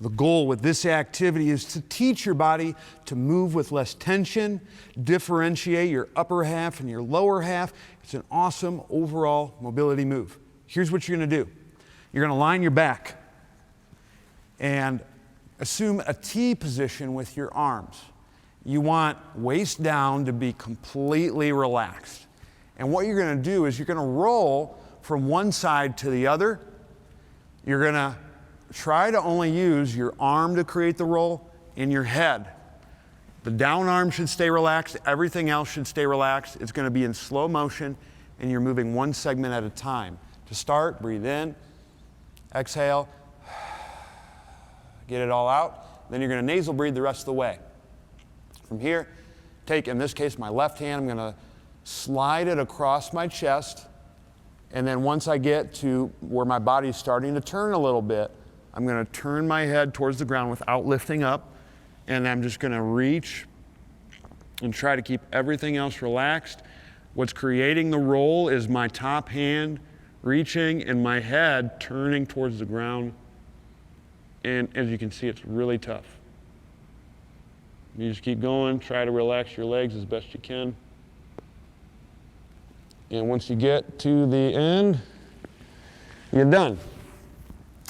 The goal with this activity is to teach your body to move with less tension, differentiate your upper half and your lower half. It's an awesome overall mobility move. Here's what you're going to do. You're going to line your back and assume a T position with your arms. You want waist down to be completely relaxed. And what you're going to do is you're going to roll from one side to the other. You're going to try to only use your arm to create the roll and your head. The down arm should stay relaxed. Everything else should stay relaxed. It's going to be in slow motion, and you're moving one segment at a time. To start, breathe in, exhale, get it all out. Then you're going to nasal breathe the rest of the way. From here, take, in this case, my left hand. I'm going to slide it across my chest. And then once I get to where my body's starting to turn a little bit, I'm going to turn my head towards the ground without lifting up. And I'm just going to reach and try to keep everything else relaxed. What's creating the roll is my top hand reaching and my head turning towards the ground. And as you can see, it's really tough. You just keep going, try to relax your legs as best you can. And once you get to the end, you're done.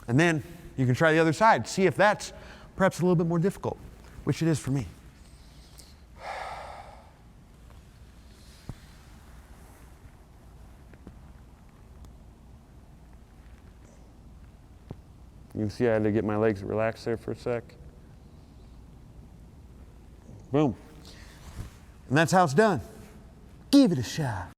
And then you can try the other side. See if that's perhaps a little bit more difficult, which it is for me. You can see I had to get my legs relaxed there for a sec. Boom. And that's how it's done. Give it a shot.